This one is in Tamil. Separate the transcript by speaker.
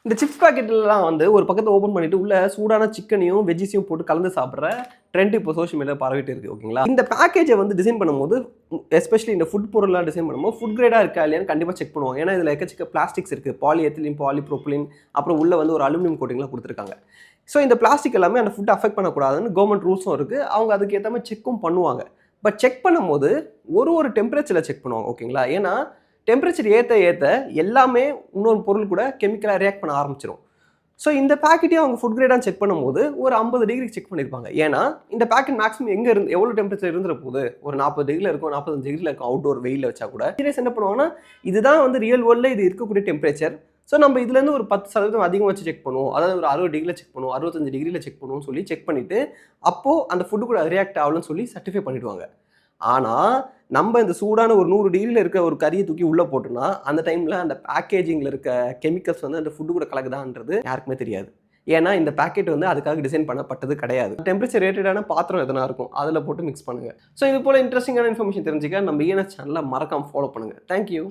Speaker 1: இந்த சிப்ஸ் பாக்கெட்லாம் வந்து ஒரு பக்கத்தை ஓப்பன் பண்ணிட்டு உள்ள சூடான சிக்கனையும் வெஜ்ஜிஸையும் போட்டு கலந்து சாப்பிட்ற ட்ரெண்ட் இப்போ சோஷியல் மீடியா பரவிட்டு இருக்கு. ஓகேங்களா, இந்த பேக்கேஜை வந்து டிசைன் பண்ணும்போது எஸ்பெஷலி இந்த ஃபுட் பொருள்லாம் டிசைன் பண்ணும்போது ஃபுட் கிரேடாக இருக்கா இல்லையான்னு கண்டிப்பாக செக் பண்ணுவாங்க. ஏன்னா இதில் எக்கச்சக்க பிளாஸ்டிக்ஸ் இருக்குது, பாலிஎத்திலின், பாலிப்ரோபிலின், அப்புறம் உள்ள வந்து ஒரு அலுமினியம் கோட்டிங்லாம் கொடுத்துருக்காங்க. ஸோ இந்த பிளாஸ்டிக் எல்லாமே அந்த ஃபுட் அஃபெக்ட் பண்ணக்கூடாதுன்னு கவர்மெண்ட் ரூல்ஸும் இருக்குது. அவங்க அதுக்கு ஏற்ற மாதிரி செக்கும் பண்ணுவாங்க. பட் செக் பண்ணும்போது ஒரு டெம்பரேச்சரில் செக் பண்ணுவாங்க. ஓகேங்களா, ஏன்னா டெம்பரேச்சர் ஏற்ற எல்லாமே இன்னொரு பொருள் கூட கெமிக்கலாக ரியாக்ட் பண்ண ஆரம்பிச்சிடும். ஸோ இந்த பேக்கெட்டையும் அவங்க ஃபுட் கிரேடாக செக் பண்ணும்போது ஒரு 50 டிகிரி செக் பண்ணியிருப்பாங்க. ஏன்னா இந்த பேக்கெட் மேக்ஸிமம் எங்கே எவ்வளோ டெம்பரேச்சர் இருந்துற போது ஒரு 40 டிகிரியில் இருக்கும், 45 டிகிரியில் இருக்கும் அவுட்டோர் வெயிலில் வச்சா கூட. சீரியஸ் என்ன பண்ணுவாங்கன்னா, இதுதான் வந்து ரியல் வேர்ல்டில் இது இருக்கக்கூடிய டெம்பரேச்சர். ஸோ நம்ம இதுலேருந்து ஒரு 10% அதிகம் வச்சு செக் பண்ணுவோம், அதாவது ஒரு 60 டிகிரியில் செக் பண்ணுவோம், 65 டிகிரியில் செக் பண்ணுவோம்னு சொல்லி செக் பண்ணிவிட்டு அப்போது அந்த ஃபுட்டு கூட ரியாக்ட் ஆகலன்னு சொல்லி சர்டிஃபை பண்ணிவிடுவாங்க. ஆனால் நம்ம இந்த சூடான ஒரு 100 டிகிரியில் இருக்க ஒரு கறியை தூக்கி உள்ளே போட்டோம்னா அந்த டைமில் அந்த பேக்கேஜிங்கில் இருக்க கெமிக்கல்ஸ் வந்து அந்த ஃபுட்டு கூட கலக்குதான்றது யாருக்குமே தெரியாது. ஏன்னா இந்த பேக்கெட் வந்து அதுக்காக டிசைன் பண்ணப்பட்டது கிடையாது. டெம்பரேச்சர் ரேட்டடான பாத்திரம் எதனா இருக்கும், அதில் போட்டு மிக்ஸ் பண்ணுங்கள். ஸோ இது போல் இன்ட்ரெஸ்டிங்கான இன்ஃபர்மேஷன் தெரிஞ்சுக்க நம்ம ENS சேனலை மறக்காமல் ஃபாலோ பண்ணுங்கள். தேங்க்யூ.